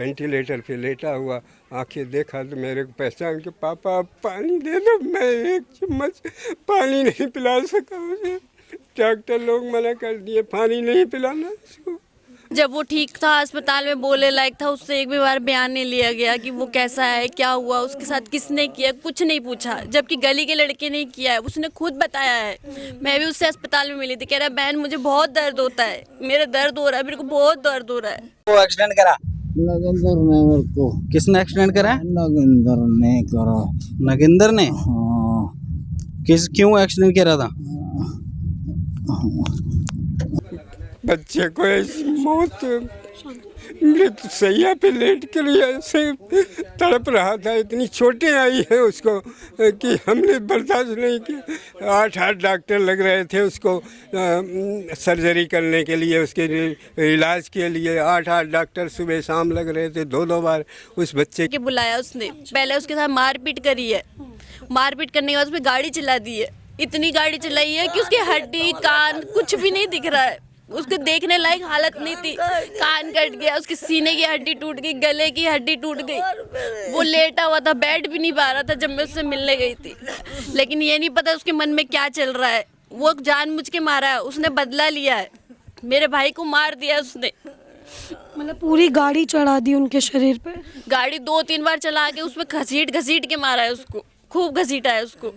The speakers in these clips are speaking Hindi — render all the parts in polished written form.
वेंटिलेटर पे लेटा हुआ, आंखें देखा तो मेरे को पहचान के, पापा आप पानी दे दो। मैं एक चम्मच पानी नहीं पिला सका उसे। डॉक्टर लोग मना कर दिए, पानी नहीं पिलाना उसको। जब वो ठीक था, अस्पताल में बोले लायक था, उससे एक भी बार बयान नहीं लिया गया कि वो कैसा है, क्या हुआ, उसके साथ किसने किया, कुछ नहीं पूछा। जबकि गली के लड़के ने किया है, उसने खुद बताया है। मैं भी उससे अस्पताल में मिली थी, कह रहा बहन मुझे बहुत दर्द होता है, मेरा दर्द हो रहा है, मेरे को बहुत दर्द हो रहा है। वो एक्सीडेंट करा नगेंद्र ने मेरे को। किसने एक्सीडेंट करा? नगेंद्र ने करा। नगेंद्र ने? हाँ। क्यों एक्सीडेंट करा था? बच्चे को ऐसी मौत, मृत्यु सैया पे लेट कर ऐसे तड़प रहा था। इतनी चोटें आई है उसको कि हमने बर्दाश्त नहीं किया। 8 डॉक्टर लग रहे थे उसको सर्जरी करने के लिए, उसके इलाज के लिए 8 डॉक्टर सुबह शाम लग रहे थे, 2 बार उस बच्चे के बुलाया उसने, पहले उसके साथ मारपीट करी है। मारपीट करने के बाद उसमें गाड़ी चला दी है। इतनी गाड़ी चलाई है कि उसकी हड्डी कान कुछ भी नहीं दिख रहा है, उसको देखने लायक हालत नहीं थी। कान कट गया, उसके सीने की हड्डी टूट गई, गले की हड्डी टूट गई। वो लेटा हुआ था, बैठ भी नहीं पा रहा था जब मैं उससे मिलने गई थी। लेकिन ये नहीं पता उसके मन में क्या चल रहा है। वो जानबूझ के मारा है, उसने बदला लिया है, मेरे भाई को मार दिया उसने। मतलब पूरी गाड़ी चढ़ा दी उनके शरीर पे। गाड़ी 2-3 बार चला के उसमें घसीट घसीट के मारा है उसको, खूब घसीटा है उसको।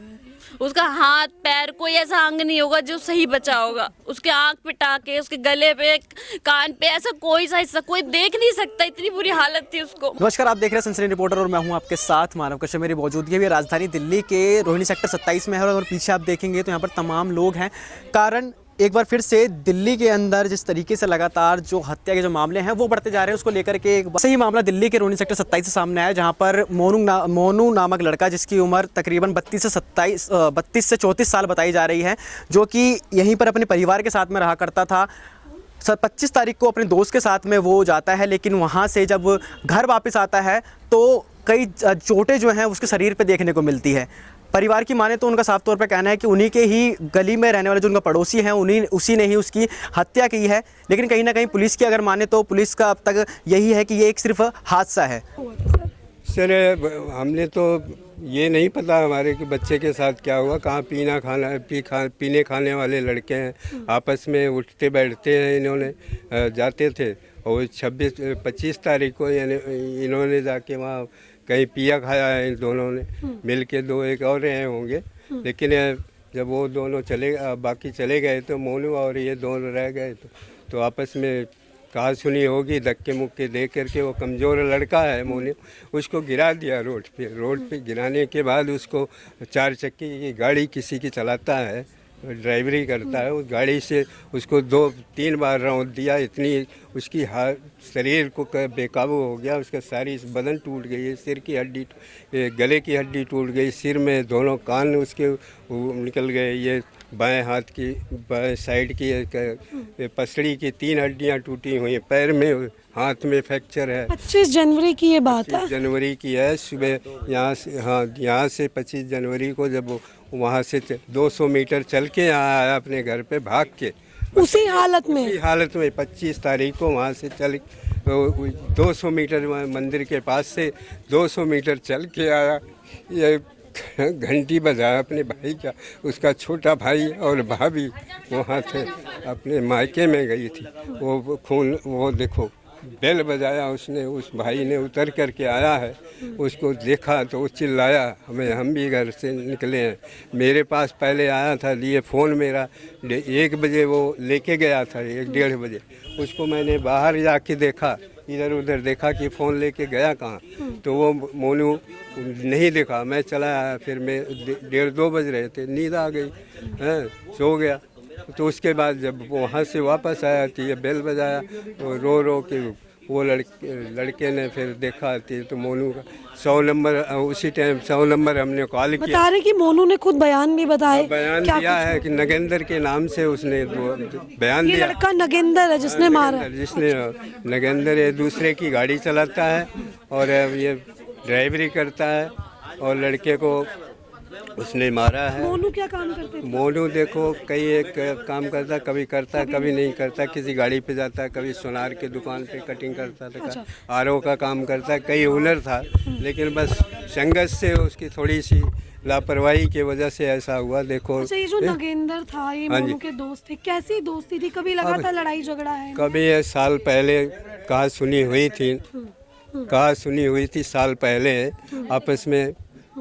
उसका हाथ पैर कोई ऐसा अंग नहीं होगा जो सही बचा होगा। उसके आंख पे टाके, उसके गले पे, कान पे, ऐसा कोई सा हिस्सा कोई देख नहीं सकता, इतनी बुरी हालत थी उसको। नमस्कार, आप देख रहे हैं सनसनी रिपोर्टर और मैं हूं आपके साथ मानव कश्यप। मेरी मौजूदगी है राजधानी दिल्ली के रोहिणी सेक्टर 27 में है और पीछे आप देखेंगे तो यहाँ पर तमाम लोग हैं। कारण एक बार फिर से दिल्ली के अंदर जिस तरीके से लगातार जो हत्या के जो मामले हैं वो बढ़ते जा रहे हैं, उसको लेकर के एक सही मामला दिल्ली के रोहिणी सेक्टर 27 से सामने आया, जहां पर मोनू नामक लड़का, जिसकी उम्र तकरीबन 32 से 34 साल बताई जा रही है, जो कि यहीं पर अपने परिवार के साथ में रहा करता था। 25 तारीख को अपने दोस्त के साथ में वो जाता है, लेकिन वहाँ से जब घर वापस आता है तो कई चोटें जो हैं उसके शरीर पर देखने को मिलती है। परिवार की माने तो उनका साफ तौर पे कहना है कि उन्हीं के ही गली में रहने वाले जो उनका पड़ोसी हैं उसी ने ही उसकी हत्या की है। लेकिन कहीं ना कहीं पुलिस की अगर माने तो पुलिस का अब तक यही है कि ये एक सिर्फ हादसा है। सर हमने तो ये नहीं पता हमारे कि बच्चे के साथ क्या हुआ। कहाँ पीने खाने वाले लड़के हैं, आपस में उठते बैठते हैं। इन्होंने जाते थे और 25 तारीख को इन्होंने जाके वहाँ कहीं पिया खाया है इन दोनों ने मिल के। 2-1 और रहे होंगे, लेकिन जब वो दोनों बाकी चले गए तो मोनू और ये दोनों रह गए। तो आपस में कहा सुनी होगी, धक्के मुक्के दे करके। वो कमज़ोर लड़का है मोनू, उसको गिरा दिया रोड पे। गिराने के बाद उसको 4 चक्की की गाड़ी किसी की चलाता है, ड्राइवरी करता है, उस गाड़ी से उसको 2-3 बार राउंड दिया। इतनी उसकी शरीर को बेकाबू हो गया, उसका सारी बदन टूट गई है, सिर की हड्डी, गले की हड्डी टूट गई, सिर में दोनों कान उसके निकल गए, ये बाएं हाथ की बाएं साइड की पसली की 3 हड्डियां टूटी हुई हैं, पैर में हाथ में फ्रैक्चर है। 25 जनवरी की ये बात है। 25 जनवरी की है सुबह। यहाँ से 25 जनवरी को जब वहाँ से 200 मीटर चल के यहाँ आया अपने घर पे भाग के, उसी हालत में 25 तारीख को वहाँ से चल 200 मीटर मंदिर के पास से 200 मीटर चल के आया। ये घंटी बजाया अपने भाई का, उसका छोटा भाई और भाभी वहाँ थे, अपने मायके में गई थी। वो देखो बेल बजाया उसने, उस भाई ने उतर करके आया है, उसको देखा तो वो चिल्लाया। हम भी घर से निकले हैं, मेरे पास पहले आया था, लिए फ़ोन मेरा 1 बजे वो लेके गया था, 1-1:30 बजे। उसको मैंने बाहर जाके देखा, इधर उधर देखा कि फ़ोन लेके गया कहाँ, तो वो मोनू नहीं देखा। मैं चला आया, फिर मैं 1:30-2 बज रहे थे, नींद आ गई, सो गया। तो उसके बाद जब वहाँ से वापस आया तो ये बेल बजाया, तो रो के वो लड़के ने फिर देखा तो मोनू का 100 नंबर, उसी टाइम 100 नंबर हमने कॉल किया। बता रहे कि मोनू ने खुद बयान भी बताए, बयान दिया है कि नगेंद्र के नाम से उसने बयान दिया। लड़का नगेंद्र है जिसने मारा, जिसने नगेंद्र ये दूसरे की गाड़ी चलाता है और ये ड्राइवरी करता है और लड़के को उसने मारा है। मोनू क्या काम करते थे? मोनू देखो कई एक काम करता, कभी करता कभी नहीं करता, किसी गाड़ी पे जाता, कभी सोनार की दुकान पे कटिंग करता था, आरओ का काम करता, कई हुनर था, लेकिन बस संघर्ष से उसकी थोड़ी सी लापरवाही की वजह से ऐसा हुआ। देखो अच्छा, ये जो नगेंद्र था, ये हाँ जी। मोनू के दोस्त थे, कैसी दोस्ती थी? कभी लगा था लड़ाई झगड़ा है? कभी ये साल पहले कहा सुनी हुई थी साल पहले आपस में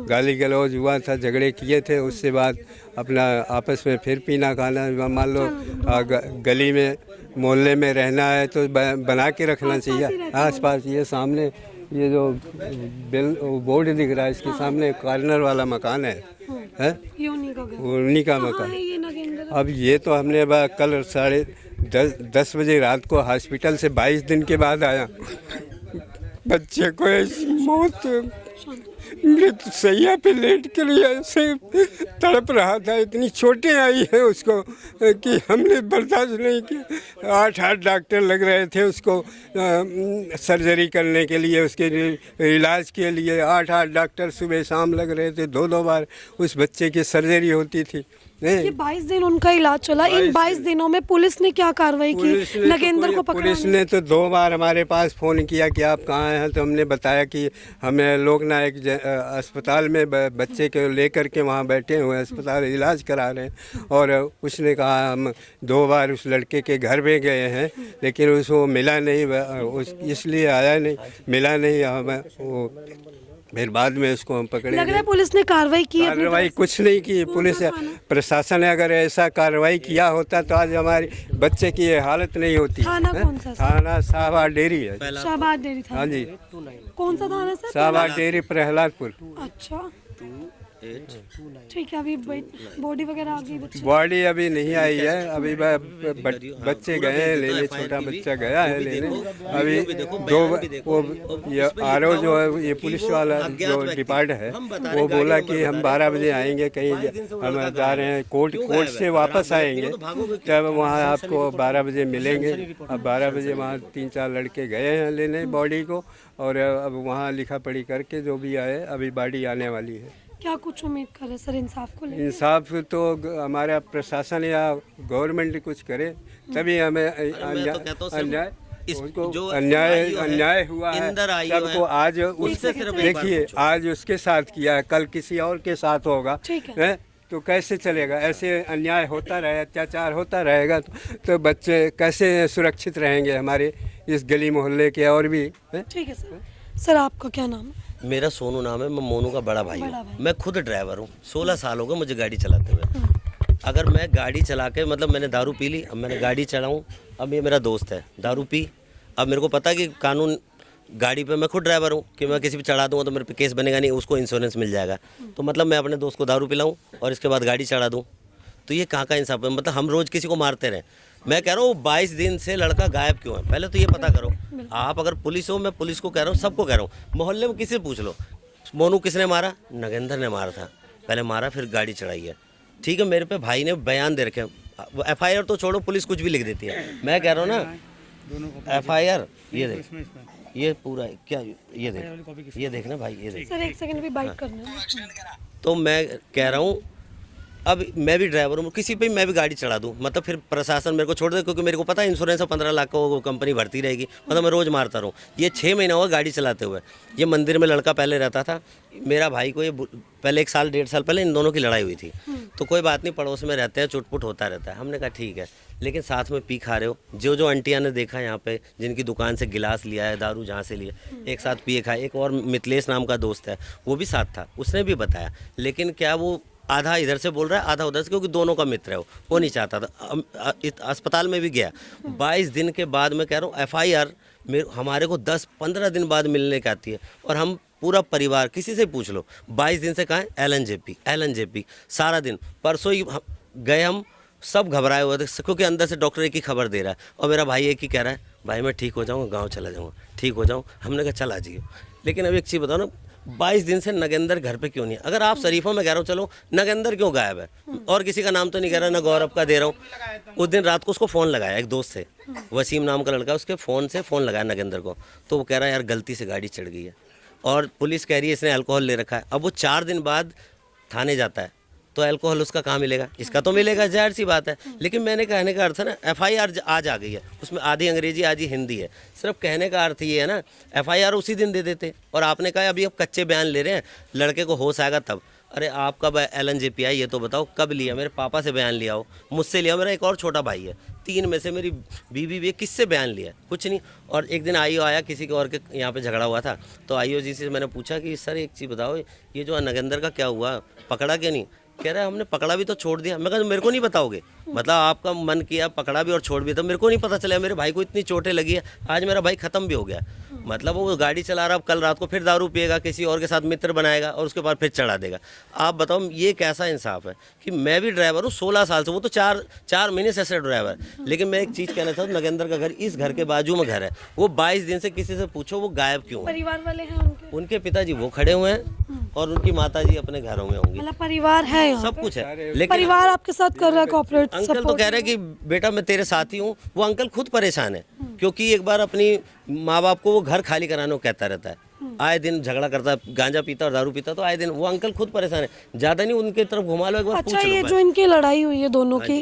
गाली गलौज हुआ था, झगड़े किए थे, उससे बाद अपना आपस में फिर पीना खाना। मान लो गली में मोहल्ले में रहना है तो बना के रखना चाहिए आसपास। ये सामने ये जो बोर्ड दिख रहा है, इसके सामने कॉर्नर वाला मकान है ये उन्हीं का घर? उन्हीं का कहाँ मकान। है ये नगेंद्र? अब ये तो हमने कल 10:30 बजे रात को हॉस्पिटल से 22 दिन के बाद आया। बच्चे को ऐसी मौत मृत सैया पे लेट कर ऐसे तड़प रहा था, इतनी चोटें आई है उसको कि हमने बर्दाश्त नहीं किया। 8 डॉक्टर लग रहे थे उसको सर्जरी करने के लिए, उसके इलाज के लिए 8 डॉक्टर सुबह शाम लग रहे थे। 2 बार उस बच्चे की सर्जरी होती थी। ये 22 दिन उनका इलाज चला। इन 22 दिनों में पुलिस ने क्या कार्रवाई की नगेंद्र को पकड़ने? पुलिस ने तो 2 बार हमारे पास फ़ोन किया कि आप कहाँ हैं, तो हमने बताया कि हमें लोकनायक अस्पताल में बच्चे को लेकर के वहाँ बैठे हुए अस्पताल इलाज करा रहे हैं। और उसने कहा हम 2 बार उस लड़के के घर में गए हैं, लेकिन उसको मिला नहीं, इसलिए आया नहीं, मिला नहीं। हमें वो फिर बाद में उसको हम पकड़े। लग रहा है पुलिस ने कार्रवाई की? कार्रवाई कुछ नहीं की पुलिस प्रशासन ने। अगर ऐसा कार्रवाई किया होता तो आज हमारे बच्चे की ये हालत नहीं होती। थाना कौन सा? थाना शाहबाद डेरी है। शाहबाद डेरी था? हाँ जी। कौन सा थाना सर? शाहबाद डेरी प्रहलादपुर। अच्छा, ठीक है। अभी बॉडी वगैरह आ गई? बॉडी अभी नहीं आई है, अभी बच्चे गए हैं लेने, छोटा बच्चा गया है लेने। अभी 2 वो आरओ जो है, ये पुलिस वाला जो डिपार्ट है, वो बोला कि हम 12 बजे आएंगे, कहीं हम जा रहे हैं कोर्ट से वापस आएंगे, तब वहाँ आपको 12 बजे मिलेंगे। अब 12 बजे वहाँ 3-4 लड़के गए हैं लेने बॉडी को, और अब वहाँ लिखा पढ़ी करके जो भी आए, अभी बॉडी आने वाली है। क्या कुछ उम्मीद करे सर इंसाफ को लेकर? इंसाफ तो हमारा प्रशासन या गवर्नमेंट कुछ करे, तभी हमें अन्याय हुआ है सबको। आज उससे देखिए, आज उसके साथ किया है, कल किसी और के साथ होगा, है तो कैसे चलेगा? ऐसे अन्याय होता रहे, अत्याचार होता रहेगा तो बच्चे कैसे सुरक्षित रहेंगे हमारे इस गली मोहल्ले के? और भी ठीक है सर। सर आपका क्या नाम है? मेरा सोनू नाम है, मैं मोनू का बड़ा भाई हूँ। मैं खुद ड्राइवर हूँ, 16 साल हो गए मुझे गाड़ी चलाते हुए। अगर मैं गाड़ी चला के मतलब मैंने दारू पी ली, अब मैंने गाड़ी चलाऊँ, अब ये मेरा दोस्त है दारू पी, अब मेरे को पता है कि कानून गाड़ी पे मैं खुद ड्राइवर हूँ कि मैं किसी भी चढ़ा दूँगा तो मेरे पे केस बनेगा नहीं, उसको इंश्योरेंस मिल जाएगा। तो मतलब मैं अपने दोस्त को दारू पिलाऊँ और इसके बाद गाड़ी चढ़ा दूँ, तो ये कहाँ का इंसाफ है? मतलब हम रोज़ किसी को मारते रहे। मैं कह रहा हूँ 22 दिन से लड़का गायब क्यों है? पहले तो ये पता करो। आप अगर पुलिस हो, मैं पुलिस को कह रहा हूँ, सबको कह रहा हूँ, मोहल्ले में किसी से पूछ लो, मोनू किसने मारा? नगेंद्र ने मारा था, पहले मारा फिर गाड़ी चढ़ाई है। ठीक है, मेरे पे भाई ने बयान दे रखे, FIR तो छोड़ो, पुलिस कुछ भी लिख देती है। मैं कह रहा हूँ ना FIR, ये देख, ये पूरा क्या, ये देखना भाई, ये देख। सर 1 सेकंड भी बाइट करना। तो मैं कह रहा हूँ अब मैं भी ड्राइवर हूँ, किसी पे मैं भी गाड़ी चढ़ा दूँ, मतलब फिर प्रशासन मेरे को छोड़ दे, क्योंकि मेरे को पता है इंश्योरेंस 15 लाख को कंपनी भरती रहेगी। मतलब मैं रोज़ मारता रहूँ। ये 6 महीना हुआ गाड़ी चलाते हुए। ये मंदिर में लड़का पहले रहता था, मेरा भाई को ये पहले 1 साल 1.5 साल पहले इन दोनों की लड़ाई हुई थी। तो कोई बात नहीं, पड़ोस में रहते हैं, चुटपुट होता रहता है। हमने कहा ठीक है, लेकिन साथ में पी खा रहे हो। जो आंटियाँ ने देखा यहाँ पे, जिनकी दुकान से गिलास लिया है, दारू जहाँ से लिया, एक साथ पिए खाए। एक और मिथिलेश नाम का दोस्त है, वो भी साथ था, उसने भी बताया। लेकिन क्या वो आधा इधर से बोल रहा है, आधा उधर से, क्योंकि दोनों का मित्र है वो नहीं चाहता था। अस्पताल में भी गया। 22 दिन के बाद मैं कह रहा हूँ FIR हमारे को 10-15 दिन बाद मिलने की आती है, और हम पूरा परिवार किसी से पूछ लो 22 दिन से कहाँ है? LNJP सारा दिन। परसों ही गए, हम सब घबराए हुए थे, क्योंकि अंदर से डॉक्टर एक ही खबर दे रहा है, और मेरा भाई एक ही कह रहा है, भाई मैं ठीक हो जाऊँगा, गाँव चला जाऊँगा, ठीक हो जाऊँ। हमने कहा चला जाइए। लेकिन अब एक चीज़ बताओ ना, 22 दिन से नगेंद्र घर पे क्यों नहीं है? अगर आप शरीफों में कह रहा हूँ चलो, नगेंद्र क्यों गायब है? और किसी का नाम तो नहीं कह रहा, ना गौरव का दे रहा हूँ। उस दिन रात को उसको फ़ोन लगाया एक दोस्त से, वसीम नाम का लड़का, उसके फ़ोन से फ़ोन लगाया नगेंद्र को, तो वो कह रहा है यार गलती से गाड़ी चढ़ गई है, और पुलिस कह रही है इसने अल्कोहल ले रखा है। अब वो 4 दिन बाद थाने जाता है तो अल्कोहल उसका कहाँ मिलेगा, इसका तो मिलेगा, जाहिर सी बात है। लेकिन मैंने कहने का अर्थ है ना, FIR आज आ गई है, उसमें आधी अंग्रेजी आधी हिंदी है। सिर्फ कहने का अर्थ ये है ना, FIR उसी दिन दे देते। और आपने कहा अभी आप कच्चे बयान ले रहे हैं, लड़के को होश आएगा तब। अरे आप कब LNJP आई ये तो बताओ, कब लिया? मेरे पापा से बयान लिया हो, मुझसे लिया, मेरा एक और छोटा भाई है, 3 में से मेरी बीवी भी किससे बयान लिया? कुछ नहीं। और एक दिन IO आया, किसी के और के यहाँ पे झगड़ा हुआ था, तो IO जी से मैंने पूछा कि सर एक चीज़ बताओ, ये जो नगेंद्र का क्या हुआ, पकड़ा क्या नहीं? कह रहा है हमने पकड़ा भी तो छोड़ दिया। मैं कहा मेरे को नहीं बताओगे, मतलब आपका मन किया पकड़ा भी और छोड़ भी, तो मेरे को नहीं पता चला। मेरे भाई को इतनी चोटें लगी है, आज मेरा भाई ख़त्म भी हो गया। मतलब वो गाड़ी चला रहा, कल रात को फिर दारू पिएगा, किसी और के साथ मित्र बनाएगा और उसके बाद फिर चढ़ा देगा। आप बताओ ये कैसा इंसाफ है कि मैं भी ड्राइवर हूँ 16 साल से, वो तो चार महीने से ऐसे ड्राइवर। लेकिन मैं एक चीज़ कहना चाहता हूँ, नगेंद्र का घर इस घर के बाजू में घर है, वो 22 दिन से किसी से पूछो वो गायब क्यों है? परिवार वाले हैं उनके पिताजी वो खड़े हुए हैं और उनकी माताजी अपने घरों में होंगी, मतलब परिवार है यहाँ सब पे? कुछ है। लेकिन परिवार आपके साथ कर रहा है कॉर्पोरेट अंकल तो कह रहे हैं कि बेटा मैं तेरे साथ ही हूँ। वो अंकल खुद परेशान है क्योंकि एक बार अपनी माँ बाप को वो घर खाली कराने को कहता रहता है, आए दिन झगड़ा करता है, गांजा पीता और दारू पीता, तो आए दिन वो अंकल खुद परेशान है। ज़्यादा नहीं उनकी तरफ घुमा लो, एक बार अच्छा, पूछ लो। ये जो इनकी लड़ाई हुई है दोनों की,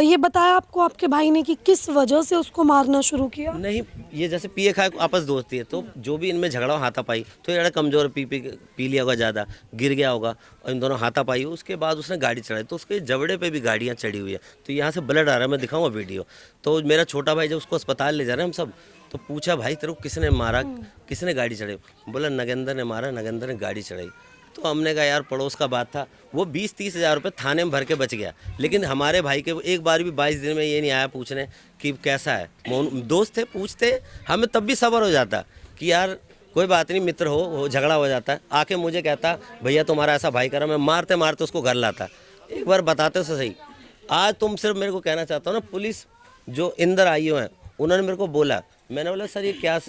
ये बताया आपको आपके भाई ने कि किस वजह से उसको मारना शुरू किया? नहीं, ये जैसे पिए खाए आपस दोस्ती है, तो जो भी इनमें झगड़ा हाथापाई, तो ये कमज़ोर पी लिया होगा, ज़्यादा गिर गया होगा और इन दोनों हाथापाई, उसके बाद उसने गाड़ी चढ़ाई, तो उसके जबड़े पे भी गाड़ियाँ चढ़ी हुई है, तो यहाँ से ब्लड आ रहा है, मैं दिखाऊंगा वीडियो। तो मेरा छोटा भाई जब उसको अस्पताल ले जा रहे हैं हम सब, तो पूछा भाई तेरे को किसने मारा, किसने गाड़ी चढ़ाई? बोला नगेंद्र ने मारा, नगेंद्र ने गाड़ी चढ़ाई। तो हमने कहा यार पड़ोस का बात था, वो 20-30 हज़ार रुपये थाने में भर के बच गया। लेकिन हमारे भाई के एक बार भी 22 दिन में ये नहीं आया पूछने कि कैसा है। दोस्त थे, पूछते, हमें तब भी सब्र हो जाता कि यार कोई बात नहीं, मित्र हो झगड़ा हो जाता है। आके मुझे कहता भैया तुम्हारा ऐसा भाई करा, मैं मारते मारते उसको घर लाता। एक बार बताते तो सही। आज तुम सिर्फ मेरे को कहना चाहता हूँ ना, पुलिस जो इंदर IO हैं उन्होंने मेरे को बोला, मैंने बोला सर ये क्या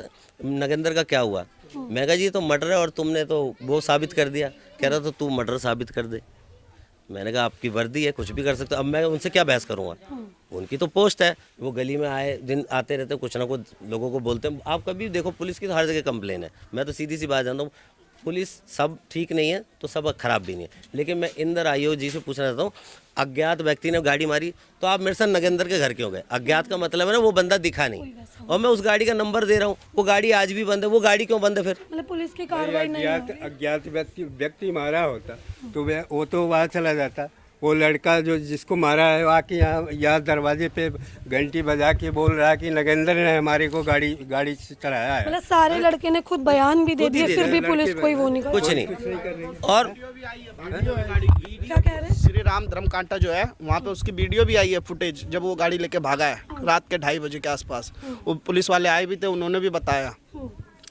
नगेंद्र का क्या हुआ? मैं कहा जी तो मर्डर है और तुमने तो वो साबित कर दिया। कह रहा तो तू मर्डर साबित कर दे। मैंने कहा आपकी वर्दी है, कुछ भी कर सकते हो। अब मैं उनसे क्या बहस करूँगा? उनकी तो पोस्ट है, वो गली में आए दिन आते रहते, कुछ ना कुछ लोगों को बोलते हैं। आप कभी देखो पुलिस की तो हर जगह कंप्लेन है। मैं तो सीधी सी बात जानता हूँ, पुलिस सब ठीक नहीं है तो सब खराब भी नहीं है। लेकिन मैं इंदर IO जी से पूछना चाहता हूँ, अज्ञात व्यक्ति ने गाड़ी मारी तो आप मेरे साथ नगेंद्र के घर क्यों गए? अज्ञात का मतलब है ना वो बंदा दिखा नहीं, और मैं उस गाड़ी का नंबर दे रहा हूँ, वो गाड़ी आज भी बंद है, वो गाड़ी क्यों बंद है फिर? मतलब पुलिस की कार्रवाई नहीं है। अज्ञात व्यक्ति मारा होता तो वो तो वहाँ चला जाता। वो लड़का जो जिसको मारा है वो आके यहाँ दरवाजे पे घंटी बजा के बोल रहा है कि नगेंद्र ने हमारे को गाड़ी से चढ़ाया है। मतलब सारे लड़के ने खुद बयान भी दे दिए, फिर भी पुलिस कोई वो नहीं कर कुछ नहीं। और क्या कह रहे हैं? श्री राम धर्मकांटा जो है वहाँ पे उसकी वीडियो भी आई है, फुटेज, जब वो गाड़ी लेके भागा है रात के 2:30 बजे के आसपास। वो पुलिस वाले आए भी थे, उन्होंने भी बताया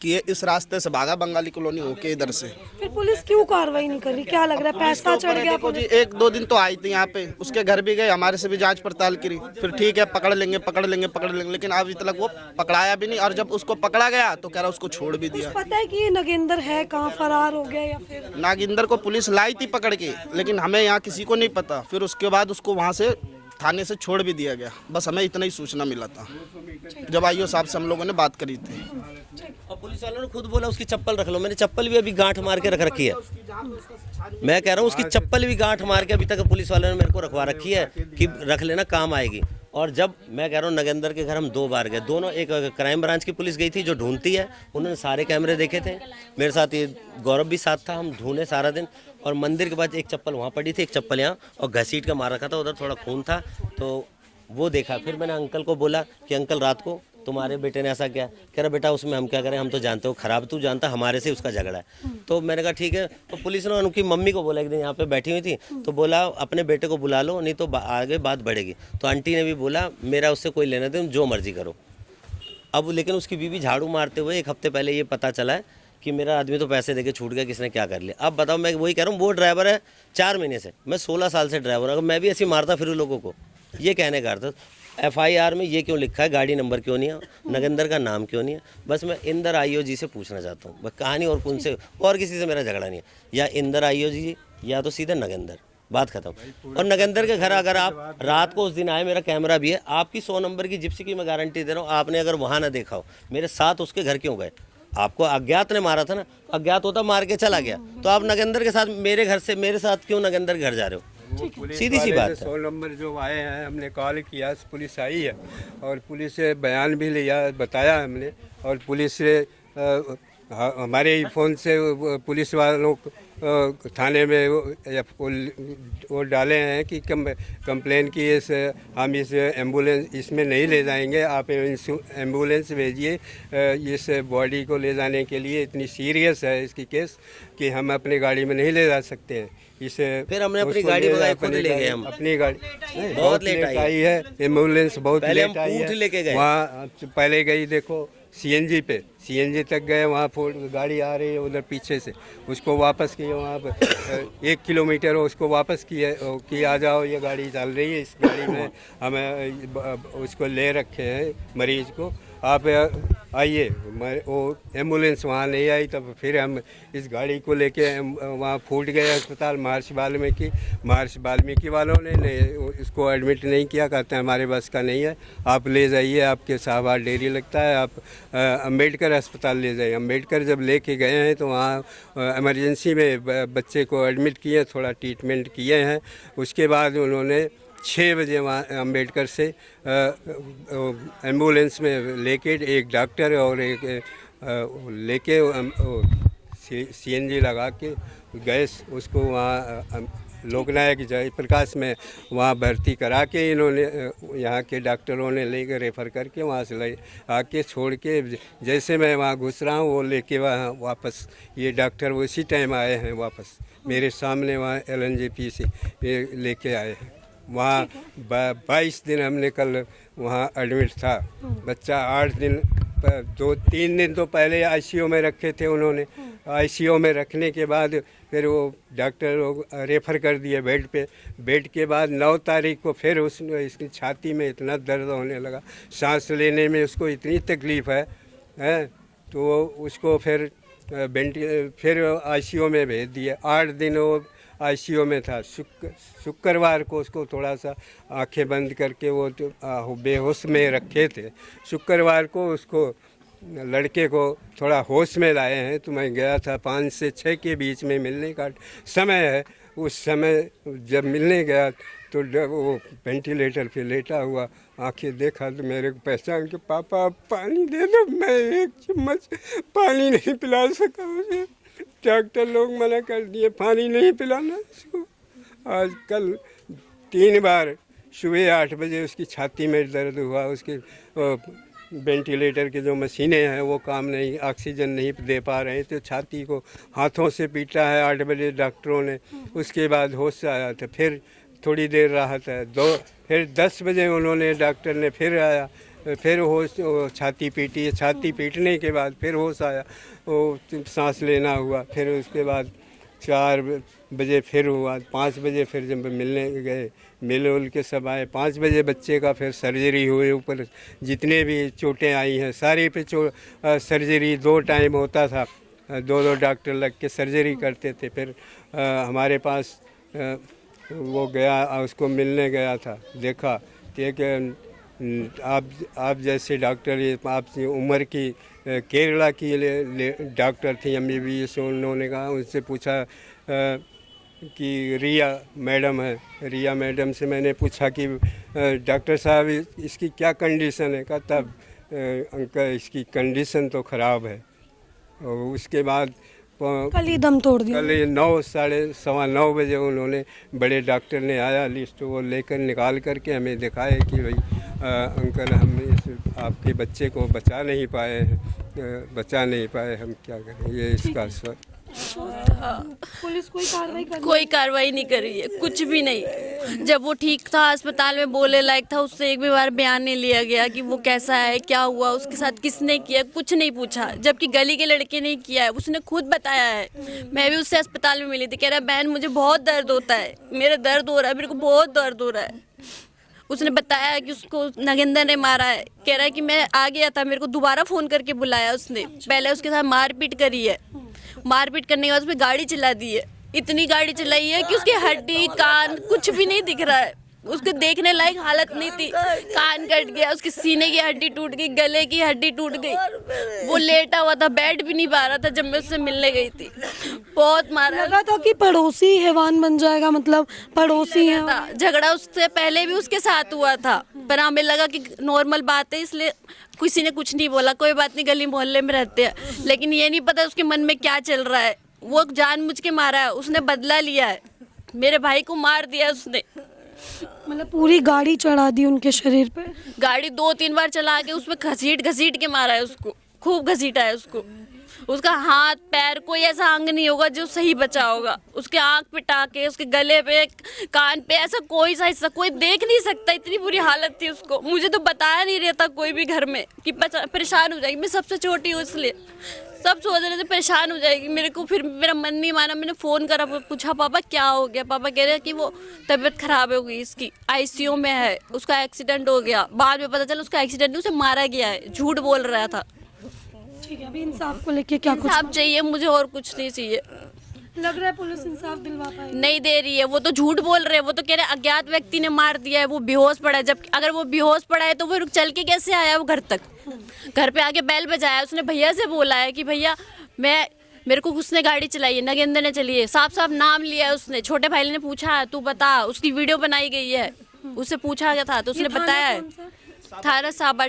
कि ये इस रास्ते से भागा, बंगाली कॉलोनी होके इधर से। फिर पुलिस क्यों कार्रवाई नहीं कर रही? क्या लग रहा है पैसा चढ़ गया? देखो जी 1-2 दिन तो आई थी यहाँ पे, उसके घर भी गए, हमारे से भी जांच पड़ताल करी, फिर ठीक है पकड़ लेंगे, लेकिन अभी तक वो पकड़ाया भी नहीं। और जब उसको पकड़ा गया तो कह रहा उसको छोड़ भी दिया। पता है कि ये नगेंद्र है कहाँ, फरार हो गया या फिर? नागिंदर को पुलिस लाई थी पकड़ के, लेकिन हमें यहाँ किसी को नहीं पता। फिर उसके बाद उसको वहाँ से थाने से छोड़ भी दिया गया। बस हमें इतना ही सूचना मिला था जब IO साहब से हम लोगों ने बात करी थी। और पुलिस वालों ने खुद बोला उसकी चप्पल रख लो। मैंने चप्पल भी अभी गांठ मार के रख रखी है। मैं कह रहा हूँ उसकी चप्पल भी गांठ मार के अभी तक पुलिस वालों ने मेरे को रखवा रखी है कि रख लेना, काम आएगी। और जब मैं कह रहा हूँ नगेंद्र के घर हम 2 बार गए, दोनों, एक क्राइम ब्रांच की पुलिस गई थी जो ढूंढती है, उन्होंने सारे कैमरे देखे थे, मेरे साथ ये गौरव भी साथ था, हम ढूंढे सारा दिन। और मंदिर के बाद एक चप्पल वहाँ पड़ी थी, एक चप्पल यहाँ, और घसीट का मार रखा था, उधर थोड़ा खून था तो वो देखा। फिर मैंने अंकल को बोला कि अंकल रात को तुम्हारे बेटे ने ऐसा किया। कह रहा बेटा उसमें हम क्या करें, हम तो जानते हो खराब, तू जानता हमारे से उसका झगड़ा है। तो मैंने कहा ठीक है। तो पुलिस ने उनकी मम्मी को बोला, एक दिन यहाँ पे बैठी हुई थी, तो बोला अपने बेटे को बुला लो नहीं तो आगे बात बढ़ेगी। तो आंटी ने भी बोला मेरा उससे कोई लेना देना, जो मर्जी करो। अब लेकिन उसकी बीवी झाड़ू मारते हुए 1 हफ्ते पहले ये पता चला है कि मेरा आदमी तो पैसे देके छूट गया, किसने क्या कर लिया। अब बताओ, मैं वही कह रहा हूँ, वो ड्राइवर है 4 महीने से, मैं 16 साल से ड्राइवर हूँ, मैं भी ऐसे मारता फिर लोगों को। ये कहने का अर्थ FIR में ये क्यों लिखा है, गाड़ी नंबर क्यों नहीं है, नगेंद्र का नाम क्यों नहीं है? बस मैं इंदर IO जी से पूछना चाहता हूँ, बस कहानी। और उनसे और किसी से मेरा झगड़ा नहीं है, या इंदर IO जी या तो सीधे नगेंद्र, बात खत्म। और नगेंद्र के घर अगर आप रात को उस दिन आए, मेरा कैमरा भी है, आपकी 100 नंबर की जिप्सी की मैं गारंटी दे रहा हूँ, आपने अगर वहाँ ना देखा हो, मेरे साथ उसके घर क्यों गए? आपको अज्ञात ने मारा था ना, अज्ञात होता मार के चला गया, तो आप नगेंद्र के साथ मेरे साथ क्यों नगेंद्र के घर जा रहे हो? सीधी सी बात है। 100 नंबर जो आए हैं, हमने कॉल किया, पुलिस आई है और पुलिस से बयान भी लिया, बताया हमने, और पुलिस से हमारे ही फ़ोन से पुलिस वालों थाने में वो डाले हैं कि कंप्लेन की हम इस एम्बुलेंस इसमें नहीं ले जाएंगे, आप एम्बुलेंस भेजिए, इस बॉडी को ले जाने के लिए इतनी सीरियस है इसकी केस कि हम अपनी गाड़ी में नहीं ले जा सकते हैं। इसे फिर हमने अपनी गाड़ी मंगाई, खुद ले गए हम। अपनी गाड़ी बहुत लेट आई है, एम्बुलेंस बहुत पहले लेट हम आई है। पूंछ लेके गए। वहाँ पहले गई, देखो सीएनजी पे, सीएनजी तक गए, वहाँ गाड़ी आ रही है उधर पीछे से, उसको वापस किए, वहाँ पर 1 किलोमीटर उसको वापस किए कि आ जाओ, ये गाड़ी चल रही है, इस गाड़ी में हमें उसको ले रखे हैं मरीज को, आप आइए। वो एम्बुलेंस वहाँ नहीं आई, तब फिर हम इस गाड़ी को लेके वहाँ फूट गए अस्पताल महर्षि वाल्मीकि वालों ने इसको एडमिट नहीं किया, कहते हैं हमारे बस का नहीं है, आप ले जाइए, आपके साहबार डेरी लगता है, आप अम्बेडकर अस्पताल ले जाइए। अम्बेडकर जब लेके गए हैं तो वहाँ इमरजेंसी में बच्चे को एडमिट किए, थोड़ा ट्रीटमेंट किए हैं, उसके बाद उन्होंने 6 बजे वहाँ अम्बेडकर से एम्बुलेंस में लेके एक डॉक्टर और एक लेके सीएनजी लगा के गैस उसको वहाँ लोकनायक जयप्रकाश में वहाँ भर्ती करा के इन्होंने यहाँ के डॉक्टरों ने लेकर रेफ़र करके वहाँ से ले आके छोड़ के, जैसे मैं वहाँ घुस रहा हूँ वो लेके वहाँ वापस ये डॉक्टर उसी टाइम आए हैं वापस मेरे सामने, वहाँ LNJP से ये लेके आए हैं। वहाँ 22 दिन हमने कल वहाँ एडमिट था, बच्चा 8 दिन 2-3 दिन तो पहले ICU में रखे थे उन्होंने, ICU में रखने के बाद फिर वो डॉक्टर लोग रेफ़र कर दिए बेड के बाद 9 तारीख को फिर इसकी छाती में इतना दर्द होने लगा, सांस लेने में उसको इतनी तकलीफ़ है तो उसको फिर ICU में भेज दिया। 8 दिन वो ICU में था। शुक्रवार को उसको थोड़ा सा आंखें बंद करके वो बेहोश में रखे थे। शुक्रवार को उसको लड़के को थोड़ा होश में लाए हैं, तो मैं गया था 5 से 6 के बीच में मिलने का समय है। उस समय जब मिलने गया तो वो वेंटिलेटर पे लेटा हुआ, आंखें देखा तो मेरे को पहचान के, पापा पानी दे दो। मैं एक चम्मच पानी नहीं पिला सका उसे, डॉक्टर लोग मना कर दिए, पानी नहीं पिलाना इसको। आज कल 3 बार सुबह 8 बजे उसकी छाती में दर्द हुआ, उसके वेंटिलेटर की जो मशीनें हैं वो काम नहीं, ऑक्सीजन नहीं दे पा रहे थे, छाती को हाथों से पीटा है 8 बजे डॉक्टरों ने। उसके बाद होश आया था, फिर थोड़ी देर राहत है, फिर 10 बजे उन्होंने डॉक्टर ने फिर आया, फिर होश, छाती पीटी, छाती पीटने के बाद फिर होश आया, वो सांस लेना हुआ। फिर उसके बाद 4 बजे फिर हुआ, 5 बजे फिर जब मिलने गए, मिल उल के सब आए। 5 बजे बच्चे का फिर सर्जरी हुई, ऊपर जितने भी चोटें आई हैं सारी पे सर्जरी 2 टाइम होता था, 2 डॉक्टर लग के सर्जरी करते थे। फिर हमारे पास वो गया, उसको मिलने गया था, देखा कि आप जैसे डॉक्टर, आपकी उम्र की केरला की डॉक्टर थी MBBS, उन्होंने कहा, उनसे पूछा कि रिया मैडम है, रिया मैडम से मैंने पूछा कि डॉक्टर साहब इसकी क्या कंडीशन है, कहा तब अंकल इसकी कंडीशन तो ख़राब है। और उसके बाद कल ही दम तोड़ दिया। कल 9 साढ़े 9:15 बजे उन्होंने, बड़े डॉक्टर ने आया, लिस्ट वो लेकर निकाल करके हमें दिखाए कि भाई अंकल हम आपके बच्चे को बचा नहीं पाए, हम क्या करें, ये इसका पुलिस कोई कार्रवाई नहीं कर रही है, कुछ भी नहीं। जब वो ठीक था, अस्पताल में बोले लायक था, उससे एक भी बार बयान नहीं लिया गया कि वो कैसा है, क्या हुआ, उसके साथ किसने किया, कुछ नहीं पूछा। जबकि गली के लड़के ने किया है, उसने खुद बताया है। मैं भी उससे अस्पताल में मिली थी, कह रहा बहन मुझे बहुत दर्द होता है, मेरा दर्द हो रहा है, मेरे को बहुत दर्द हो रहा है। उसने बताया कि उसको नगेंद्र ने मारा है, कह रहा है कि मैं आ गया था, मेरे को दोबारा फ़ोन करके बुलाया उसने, पहले उसके साथ मारपीट करी है, मारपीट करने के बाद उस पर गाड़ी चला दी है, इतनी गाड़ी चलाई है कि उसकी हड्डी कान कुछ भी नहीं दिख रहा है, उसके देखने लायक हालत नहीं थी। कान कट गया, उसके सीने की हड्डी टूट गई, गले की हड्डी टूट गई। वो लेटा हुआ था, बैठ भी नहीं पा रहा था जब मैं उससे मिलने गई थी। बहुत मारा। लगा था कि पड़ोसी हैवान बन जाएगा, मतलब पड़ोसी है। था झगड़ा उससे पहले भी उसके साथ हुआ था, पर हमें लगा कि नॉर्मल बात है, इसलिए किसी ने कुछ नहीं बोला। कोई बात नहीं, गली मोहल्ले में रहते हैं, लेकिन ये नहीं पता उसके मन में क्या चल रहा है। वो जानबूझ के मारा है, उसने बदला लिया है, मेरे भाई को मार दिया उसने। मतलब पूरी गाड़ी चढ़ा दी उनके शरीर पे। गाड़ी 2-3 बार चला के उसमें घसीट के मारा है उसको, खूब घसीटा है उसको। उसका हाथ पैर कोई ऐसा अंग नहीं होगा जो सही बचा होगा। उसके आंख पे टाके, उसके गले पे, कान पे, ऐसा कोई सा हिस्सा कोई देख नहीं सकता, इतनी बुरी हालत थी उसको। मुझे तो बताया नहीं रहता कोई भी घर में कि परेशान हो जाएगी। मैं सबसे छोटी हूँ, इसलिए सब सोच रहे थे परेशान हो जाएगी। मेरे को फिर मेरा मन नहीं माना, मैंने फ़ोन करा, पूछा पापा क्या हो गया। पापा कह रहे हैं कि वो तबीयत खराब हो गई, इसकी आईसीयू में है, उसका एक्सीडेंट हो गया। बाद में पता चला उसका एक्सीडेंट नहीं, उसे मारा गया है, झूठ बोल रहा था। ठीक है, अभी इंसाफ को लेके क्या कुछ इंसाफ चाहिए मुझे, और कुछ नहीं चाहिए। लग रहा है पुलिस इंसाफ दिलवा पाएगी? नहीं दे रही है, वो तो झूठ बोल रहे हैं। वो तो कह रहे हैं अज्ञात व्यक्ति ने मार दिया है, वो बेहोश पड़ा है। जब अगर वो बेहोश पड़ा है तो वो चल के कैसे आया वो घर तक? घर पे आके बैल बजाया, उसने भैया से बोला है कि भैया मेरे को उसने गाड़ी चलाई है, नगेंद्र ने चली है, साफ साफ नाम लिया है उसने। छोटे भाई ने पूछा तू बता, उसकी वीडियो बनाई गई है, उससे पूछा गया था तो उसने बताया है। थाना साबा